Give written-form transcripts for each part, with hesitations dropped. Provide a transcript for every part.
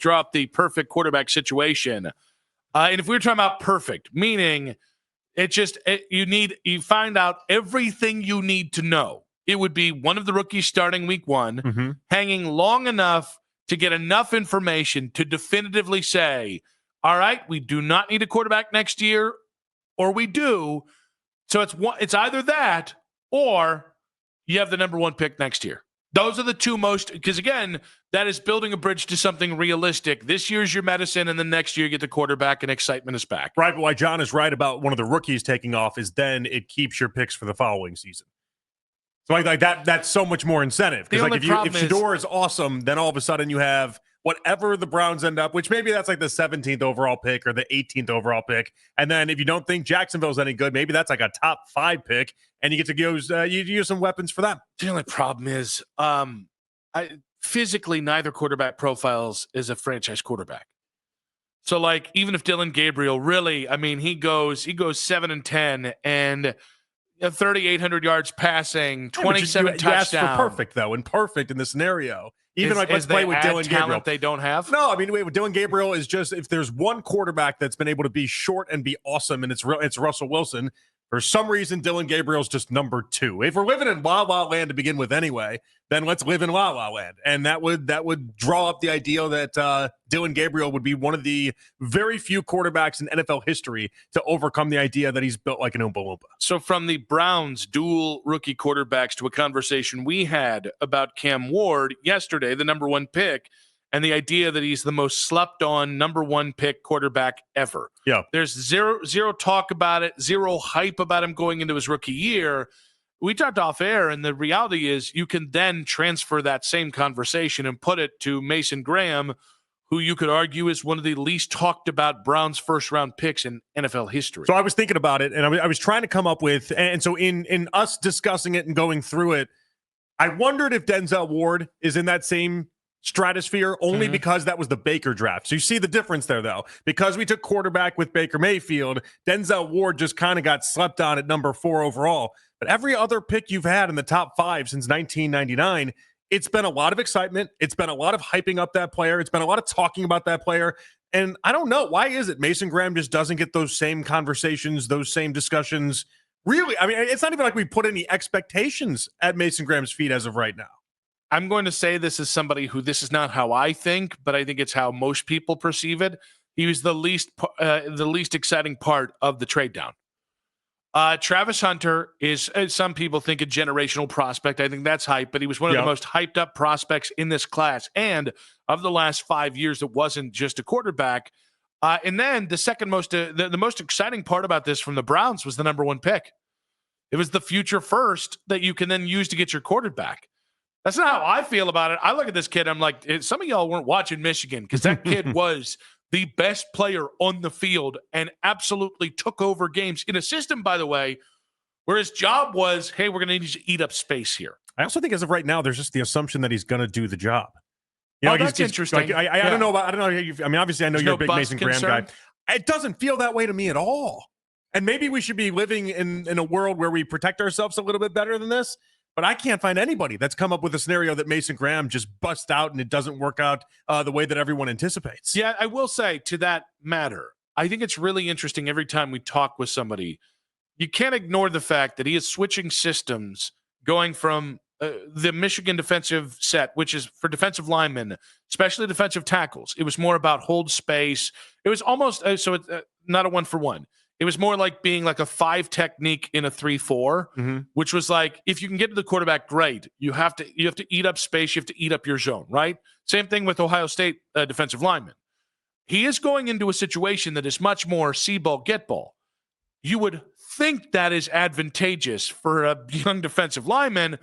draw up the perfect quarterback situation. And if we were talking about perfect, meaning you find out everything you need to know. It would be one of the rookies starting week one, hanging long enough to get enough information to definitively say, all right, we do not need a quarterback next year, or we do. So it's either that or you have the number one pick next year. Those are the two most, because again, that is building a bridge to something realistic. This year's your medicine, and then next year you get the quarterback and excitement is back. Right, but why John is right about one of the rookies taking off is then it keeps your picks for the following season. So like that's so much more incentive. Because like if Shedeur is awesome, then all of a sudden you have whatever the Browns end up, which maybe that's like the 17th overall pick or the 18th overall pick. And then if you don't think Jacksonville's any good, maybe that's like a top 5 pick, and you get to use some weapons for them. The only problem is physically neither quarterback profiles is a franchise quarterback. So like even if Dylan Gabriel really, I mean, he goes 7-10 and 3,800 yards passing, 27 touchdowns. You asked for perfect though, and perfect in this scenario. Even let's play with Dylan Gabriel. They don't have? No, I mean, with Dylan Gabriel is just, if there's one quarterback that's been able to be short and be awesome, and it's Russell Wilson. For some reason, Dylan Gabriel's just number 2. If we're living in La La Land to begin with anyway, then let's live in La La Land. And that would draw up the idea that Dylan Gabriel would be one of the very few quarterbacks in NFL history to overcome the idea that he's built like an Oompa Loompa. So from the Browns' dual rookie quarterbacks to a conversation we had about Cam Ward yesterday, the number 1 pick, and the idea that he's the most slept-on number 1 pick quarterback ever. Yeah. There's zero talk about it, zero hype about him going into his rookie year. We talked off air, and the reality is you can then transfer that same conversation and put it to Mason Graham, who you could argue is one of the least talked about Browns first-round picks in NFL history. So I was thinking about it, and I was trying to come up with, and so in us discussing it and going through it, I wondered if Denzel Ward is in that same stratosphere only because that was the Baker draft. So you see the difference there, though. Because we took quarterback with Baker Mayfield, Denzel Ward just kind of got slept on at number 4 overall. But every other pick you've had in the top 5 since 1999, it's been a lot of excitement. It's been a lot of hyping up that player. It's been a lot of talking about that player. And I don't know, why is it Mason Graham just doesn't get those same conversations, those same discussions? Really, I mean, it's not even like we put any expectations at Mason Graham's feet as of right now. I'm going to say this as somebody who, this is not how I think, but I think it's how most people perceive it. He was the least exciting part of the trade down. Travis Hunter is, some people think, a generational prospect. I think that's hype, but he was one of the most hyped up prospects in this class. And of the last 5 years, it wasn't just a quarterback. And then the second most, the most exciting part about this from the Browns was the number 1 pick. It was the future first that you can then use to get your quarterback. That's not how I feel about it. I look at this kid, I'm like, some of y'all weren't watching Michigan because that kid was the best player on the field and absolutely took over games in a system, by the way, where his job was, hey, we're going to need you to eat up space here. I also think as of right now, there's just the assumption that he's going to do the job. You know, that's interesting. Like, I don't know about, I don't know. I mean, obviously I know you're a big Mason Graham guy. It doesn't feel that way to me at all. And maybe we should be living in a world where we protect ourselves a little bit better than this. But I can't find anybody that's come up with a scenario that Mason Graham just busts out and it doesn't work out the way that everyone anticipates. Yeah, I will say to that matter, I think it's really interesting every time we talk with somebody. You can't ignore the fact that he is switching systems, going from the Michigan defensive set, which is for defensive linemen, especially defensive tackles. It was more about hold space. It was almost not a 1-for-1. It was more like being like a 5 technique in a 3-4, which was like, if you can get to the quarterback, great. You have to eat up space. You have to eat up your zone, right? Same thing with Ohio State defensive linemen. He is going into a situation that is much more see ball, get ball. You would think that is advantageous for a young defensive lineman,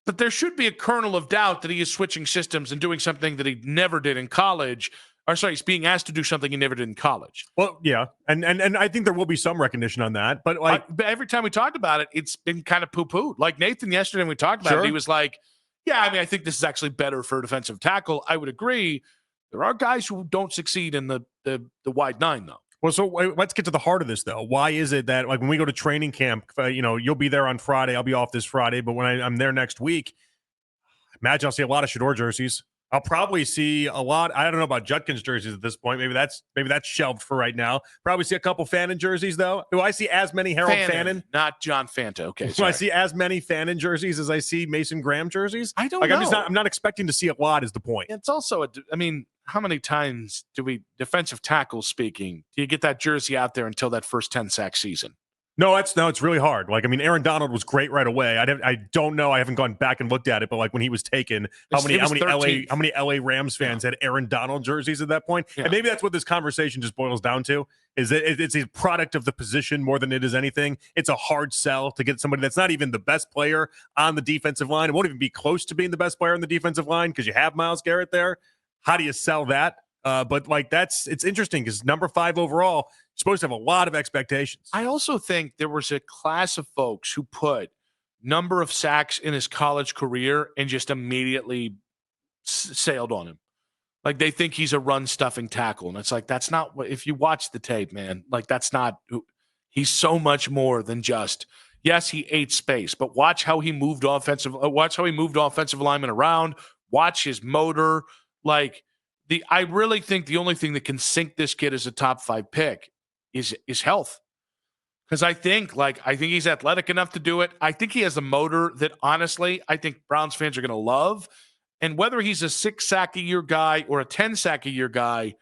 but there should be a kernel of doubt that he is switching systems and doing something that he never did in college. Or sorry, he's being asked to do something he never did in college. Well, yeah, and I think there will be some recognition on that. But but every time we talked about it, it's been kind of poo-pooed. Like Nathan yesterday when we talked about it, he was like, yeah, I mean, I think this is actually better for a defensive tackle. I would agree. There are guys who don't succeed in the wide 9, though. Well, so let's get to the heart of this, though. Why is it that, like, when we go to training camp, you'll be there on Friday, I'll be off this Friday, but when I'm there next week, imagine I'll see a lot of Shedeur jerseys. I'll probably see a lot. I don't know about Judkins jerseys at this point. Maybe that's shelved for right now. Probably see a couple Fannin jerseys though. Do I see as many Harold Fannin? Not John Fanta. Okay, Do sorry. I see as many Fannin jerseys as I see Mason Graham jerseys? I don't know. I'm not expecting to see a lot. Is the point? It's also how many times do we defensive tackles speaking? Do you get that jersey out there until that first 10 sack season? No, it's really hard. Aaron Donald was great right away. I don't know. I haven't gone back and looked at it, but when he was taken, how many LA Rams fans had Aaron Donald jerseys at that point? Yeah. And maybe that's what this conversation just boils down to, is that it's a product of the position more than it is anything. It's a hard sell to get somebody that's not even the best player on the defensive line. It won't even be close to being the best player on the defensive line because you have Myles Garrett there. How do you sell that? But it's interesting because number 5 overall, supposed to have a lot of expectations. I also think there was a class of folks who put number of sacks in his college career and just immediately sailed on him. Like they think he's a run stuffing tackle. And it's like, that's not what, if you watch the tape, man, that's not, he's so much more than just, yes, he ate space, but watch how he moved offensive linemen around, watch his motor. I really think the only thing that can sink this kid as a top 5 pick is health. Because I think he's athletic enough to do it. I think he has a motor that honestly, I think Browns fans are going to love. And whether he's a 6 sack a year guy or a 10 sack a year guy,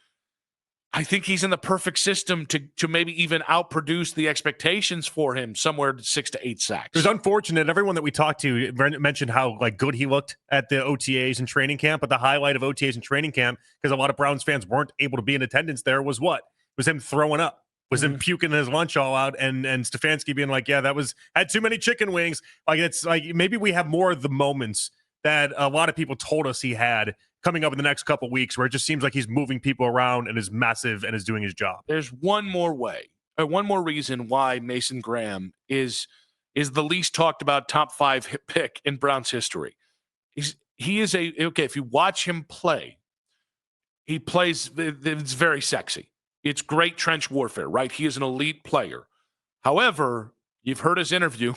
I think he's in the perfect system to maybe even outproduce the expectations for him somewhere to 6 to 8 sacks. It was unfortunate. Everyone that we talked to mentioned how good he looked at the OTAs and training camp. But the highlight of OTAs and training camp, because a lot of Browns fans weren't able to be in attendance there, was what? It was him throwing up. Was him puking his lunch all out, and Stefanski being like, yeah, had too many chicken wings. It's like maybe we have more of the moments that a lot of people told us he had coming up in the next couple weeks, where it just seems like he's moving people around and is massive and is doing his job. There's one more reason why Mason Graham is the least talked about top 5 pick in Browns history. He is if you watch him play, he plays, it's very sexy. It's great trench warfare, right? He is an elite player. However, you've heard his interview.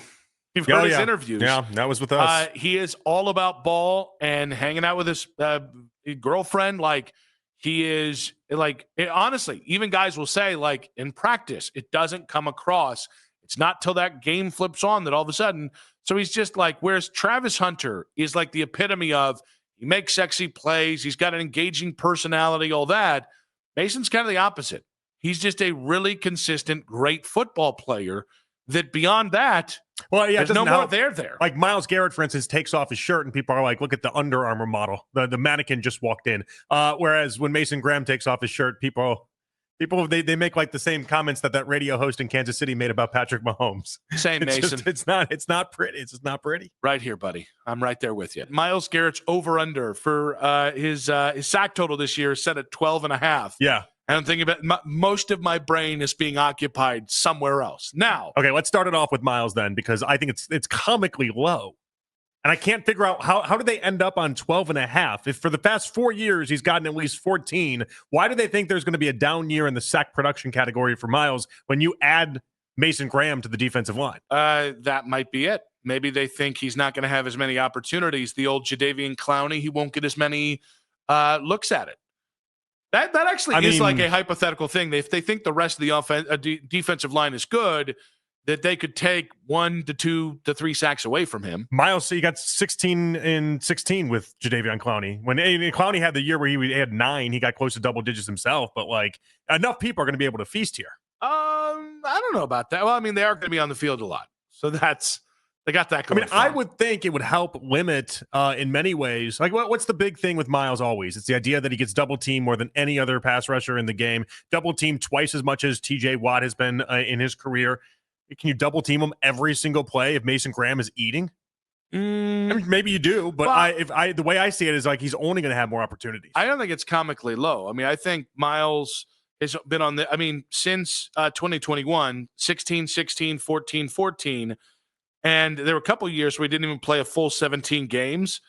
You've heard his interviews. Yeah, that was with us. He is all about ball and hanging out with his girlfriend. He is honestly, even guys will say, in practice, it doesn't come across. It's not till that game flips on that all of a sudden. So he's just whereas Travis Hunter is the epitome of, he makes sexy plays. He's got an engaging personality, all that. Mason's kind of the opposite. He's just a really consistent, great football player that beyond that, there's no more there. Like Myles Garrett, for instance, takes off his shirt and people are like, look at the Under Armour model. The mannequin just walked in. Whereas when Mason Graham takes off his shirt, people they make the same comments that radio host in Kansas City made about Patrick Mahomes. Same, Mason. It's not pretty. It's just not pretty. Right here, buddy. I'm right there with you. Myles Garrett's over-under for his sack total this year is set at 12.5. Yeah. And I'm thinking about most of my brain is being occupied somewhere else. Now. Okay, let's start it off with Myles then, because I think it's comically low. And I can't figure out how did they end up on 12.5? If for the past 4 years he's gotten at least 14, why do they think there's going to be a down year in the sack production category for Myles when you add Mason Graham to the defensive line? That might be it. Maybe they think he's not going to have as many opportunities. The old Jadeveon Clowney, he won't get as many looks at it. That actually is a hypothetical thing. If they think the rest of the defensive line is good, that they could take 1 to 2 to 3 sacks away from him. Myles, so you got 16 and 16 with Jadeveon Clowney. When Clowney had the year where he had 9, he got close to double digits himself. But enough people are going to be able to feast here. I don't know about that. Well, they are going to be on the field a lot, so they got that going. I would think it would help limit in many ways. What's the big thing with Myles always? It's the idea that he gets double teamed more than any other pass rusher in the game. Double teamed twice as much as TJ Watt has been in his career. Can you double team him every single play if Mason Graham is eating? Maybe you do, but the way I see it is he's only going to have more opportunities. I don't think it's comically low. I think Myles has been on since 2021, 16, 16, 14, 14. And there were a couple of years where he didn't even play a full 17 games.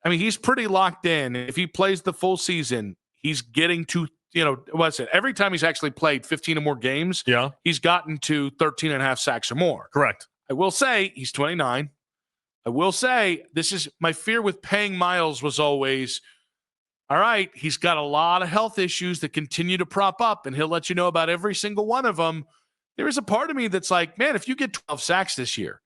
He's pretty locked in. If he plays the full season, he's getting to, every time he's actually played 15 or more games, he's gotten to 13.5 sacks or more. Correct. I will say he's 29. I will say this is my fear with paying Myles was always, all right, he's got a lot of health issues that continue to prop up, and he'll let you know about every single one of them. There is a part of me that's like, man, if you get 12 sacks this year,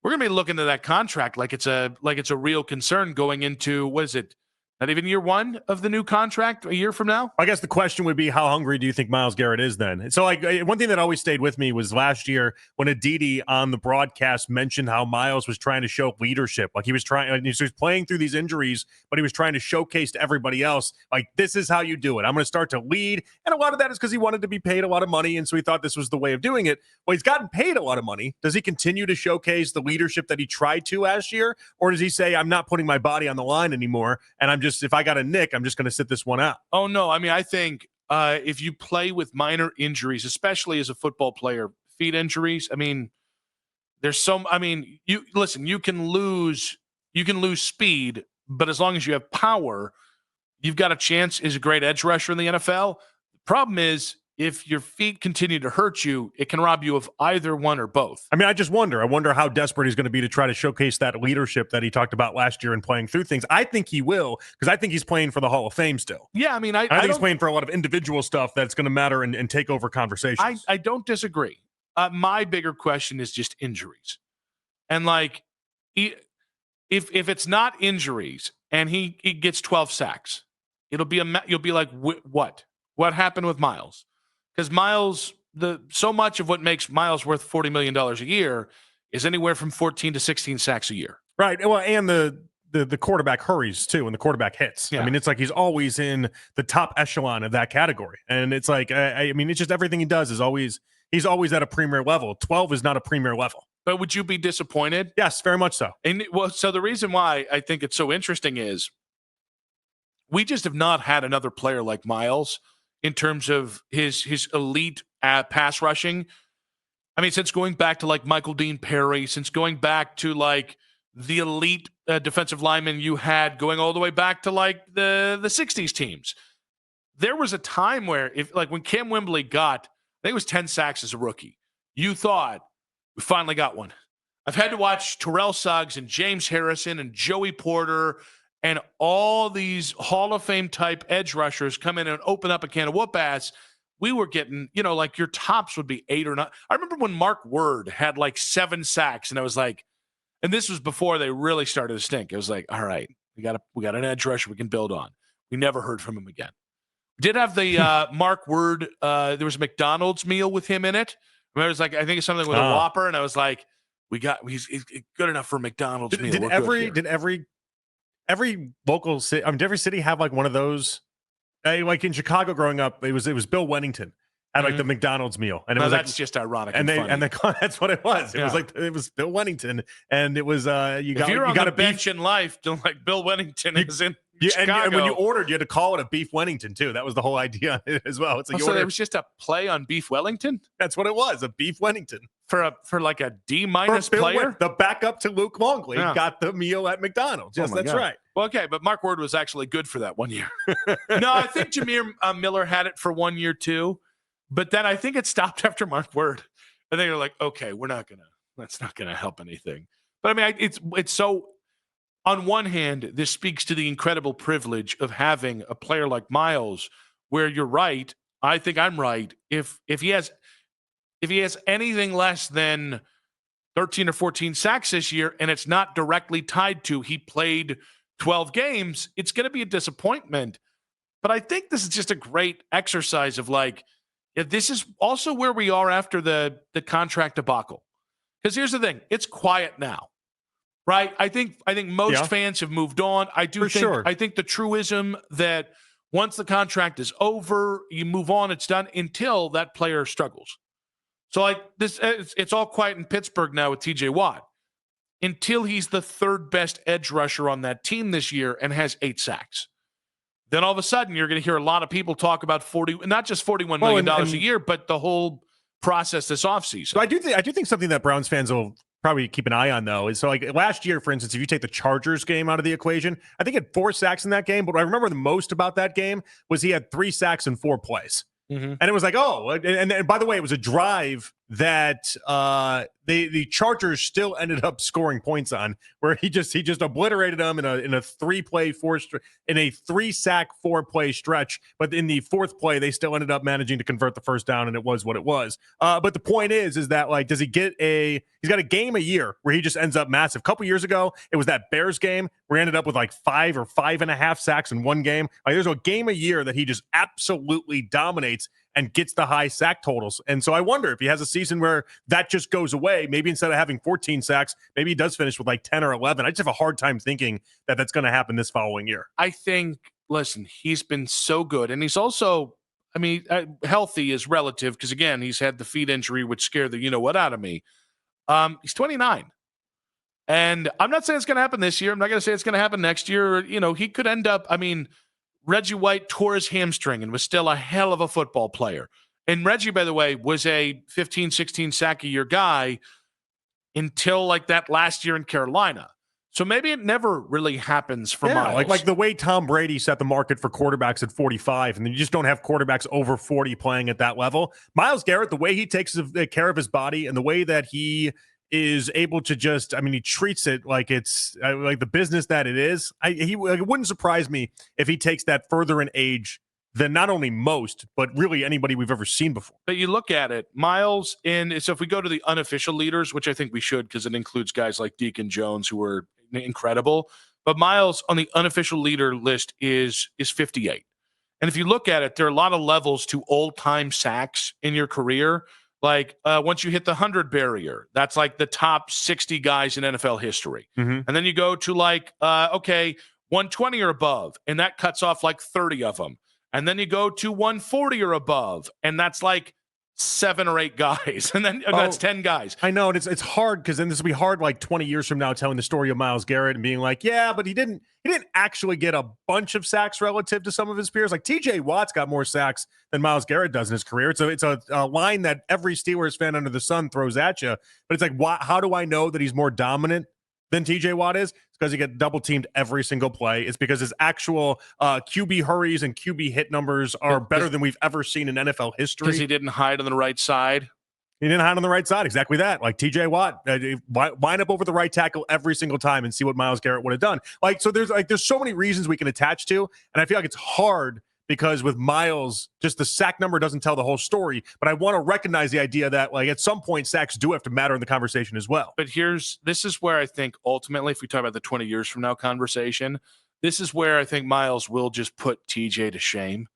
we're going to be looking at that contract like it's a real concern going into, what is it, not even year one of the new contract a year from now? I guess the question would be, how hungry do you think Myles Garrett is then? So, like, one thing that always stayed with me was last year when Aditi on the broadcast mentioned how Myles was trying to show leadership. Like, he was playing through these injuries, but he was trying to showcase to everybody else, like, this is how you do it. I'm going to start to lead. And a lot of that is because he wanted to be paid a lot of money, and so he thought this was the way of doing it. Well, he's gotten paid a lot of money. Does he continue to showcase the leadership that he tried to last year? Or does he say, I'm not putting my body on the line anymore, and if I got a nick, I'm just going to sit this one out? Oh, no. I mean, I think if you play with minor injuries, especially as a football player, feet injuries, I mean, you can lose speed, but as long as you have power, you've got a chance as a great edge rusher in the NFL. The problem is, if your feet continue to hurt you, it can rob you of either one or both. I mean, I wonder how desperate he's going to be to try to showcase that leadership that he talked about last year and playing through things. I think he will, because I think he's playing for the Hall of Fame still. Yeah, I mean, I think he's playing for a lot of individual stuff that's going to matter and take over conversations. I don't disagree. My bigger question is just injuries. And like, if it's not injuries and he gets 12 sacks, you'll be like, what? What happened with Myles? Because Myles, so much of what makes Myles worth $40 million a year is anywhere from 14 to 16 sacks a year. Right. Well, and the quarterback hurries too, and the quarterback hits. Yeah. I mean, it's like he's always in the top echelon of that category. And it's like, I mean, it's just everything he does he's always at a premier level. 12 is not a premier level. But would you be disappointed? Yes, very much so. And so the reason why I think it's so interesting is we just have not had another player like Myles in terms of his elite pass rushing. I mean, since going back to like Michael Dean Perry, since going back to like the elite defensive lineman you had going all the way back to like the 60s teams. There was a time where when Cam Wembley got, I think it was 10 sacks as a rookie, you thought, we finally got one. I've had to watch Terrell Suggs and James Harrison and Joey Porter and all these Hall of Fame type edge rushers come in and open up a can of whoop ass. We were getting, like your tops would be 8 or 9. I remember when Mark Word had like 7 sacks, and I was like, and this was before they really started to stink. I was like, all right, we got an edge rusher we can build on. We never heard from him again. We did have the Mark Word. There was a McDonald's meal with him in it. It was like, I think it's something with a Whopper, and I was like, he's good enough for a McDonald's meal. Did every local city, did every city have like one of those? Like in Chicago growing up, it was Bill Wennington had like the McDonald's meal, and that's just ironic. And funny. That's what it was. It was Bill Wennington, and it was you got a bench in life, like Bill Wennington is in Chicago. And when you ordered, you had to call it a beef Wellington too. That was the whole idea as well. It's like so it was just a play on beef Wellington. That's what it was, a beef Wellington for like a D- player. The backup to Luke Longley got the meal at McDonald's. Yes, that's right. Well, okay, but Mark Word was actually good for that 1 year. No, I think Jameer Miller had it for 1 year too, but then I think it stopped after Mark Word. And then you're like, okay, that's not gonna help anything. But I mean, it's so. On one hand, this speaks to the incredible privilege of having a player like Myles, where you're right. I think I'm right. If he has anything less than 13 or 14 sacks this year, and it's not directly tied to he played 12 games, it's going to be a disappointment. But I think this is just a great exercise of this is also where we are after the contract debacle. Because here's the thing, it's quiet now. Right, I think most fans have moved on. I think the truism that once the contract is over, you move on, it's done until that player struggles. So like this, it's all quiet in Pittsburgh now with TJ Watt until he's the third best edge rusher on that team this year and has 8 sacks. Then all of a sudden, you're going to hear a lot of people talk about not just $41 million a year, but the whole process this offseason. So I do think something that Browns fans will probably keep an eye on, though, is so like last year, for instance, if you take the Chargers game out of the equation, I think he had 4 sacks in that game. But what I remember the most about that game was he had 3 sacks in 4 plays. Mm-hmm. And it was like, and by the way, it was a drive that the Chargers still ended up scoring points on, where he just obliterated them in a 3-sack 4-play stretch. But in the fourth play, they still ended up managing to convert the first down, and it was what it was. But the point is that, like, does he get he's got a game a year where he just ends up massive. A couple years ago, it was that Bears game where he ended up with like 5 or 5.5 sacks in one game. Like, there's a game a year that he just absolutely dominates and gets the high sack totals. And so I wonder if he has a season where that just goes away. Maybe instead of having 14 sacks, maybe he does finish with like 10 or 11. I just have a hard time thinking that that's going to happen this following year. I think, listen, he's been so good. And he's also, I mean, healthy is relative because, again, he's had the feet injury, which scared the you-know-what out of me. He's 29. And I'm not saying it's going to happen this year. I'm not going to say it's going to happen next year. You know, he could end up, I mean, Reggie White tore his hamstring and was still a hell of a football player. And Reggie, by the way, was a 15, 16 sack a year guy until like that last year in Carolina. So maybe it never really happens for Myles. Like the way Tom Brady set the market for quarterbacks at 45, and then you just don't have quarterbacks over 40 playing at that level. Myles Garrett, the way he takes care of his body and the way that he is able to just, I mean, he treats it like it's like the business that it is. It wouldn't surprise me if he takes that further in age than not only most, but really anybody we've ever seen before. But you look at it, Myles, so if we go to the unofficial leaders, which I think we should because it includes guys like Deacon Jones who are incredible, but Myles on the unofficial leader list is 58. And if you look at it, there are a lot of levels to all-time sacks in your career. Like once you hit the 100 barrier, that's like the top 60 guys in NFL history. Mm-hmm. And then you go to like, 120 or above, and that cuts off like 30 of them. And then you go to 140 or above, and that's like 7 or 8 guys. And then that's 10 guys. I know, and it's hard because then this will be hard like 20 years from now telling the story of Myles Garrett and being like, yeah, but he didn't actually get a bunch of sacks relative to some of his peers. Like TJ Watt's got more sacks than Myles Garrett does in his career. It's a line that every Steelers fan under the sun throws at you. But it's like, how do I know that he's more dominant than TJ Watt is? It's because he gets double teamed every single play. It's because his actual QB hurries and QB hit numbers are better than we've ever seen in NFL history. Because he didn't hide on the right side. He didn't hide on the right side. Exactly that. Like TJ Watt, line up over the right tackle every single time and see what Myles Garrett would have done. Like, so there's so many reasons we can attach to, and I feel like it's hard because with Myles, just the sack number doesn't tell the whole story. But I want to recognize the idea that, like, at some point, sacks do have to matter in the conversation as well. But this is where I think ultimately, if we talk about the 20 years from now conversation, this is where I think Myles will just put TJ to shame.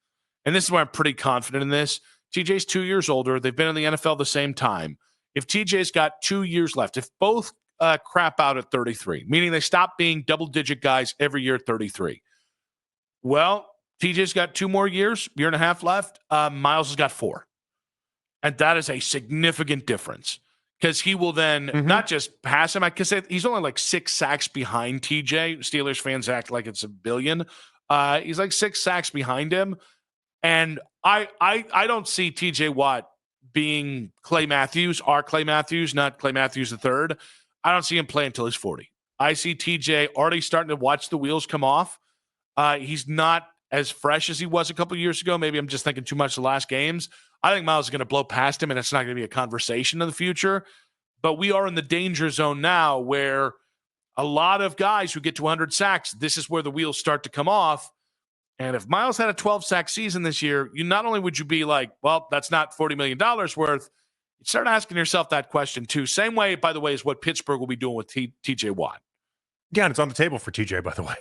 And this is where I'm pretty confident in this. TJ's 2 years older. They've been in the NFL the same time. If TJ's got 2 years left, if both crap out at 33, meaning they stop being double-digit guys every year at 33, well, TJ's got 2 more years, year and a half left. Myles has got 4. And that is a significant difference because he will then not just pass him. Because he's only like 6 sacks behind TJ. Steelers fans act like it's a billion. He's like 6 sacks behind him. And I don't see TJ Watt being Clay Matthews, our Clay Matthews, not Clay Matthews III. I don't see him play until he's 40. I see TJ already starting to watch the wheels come off. He's not as fresh as he was a couple of years ago. Maybe I'm just thinking too much the last games. I think Myles is going to blow past him, and it's not going to be a conversation in the future. But we are in the danger zone now where a lot of guys who get to 100 sacks, this is where the wheels start to come off. And if Myles had a 12-sack season this year, you not only would you be like, well, that's not $40 million worth, you start asking yourself that question too. Same way, by the way, is what Pittsburgh will be doing with TJ Watt. Yeah, and it's on the table for TJ, by the way.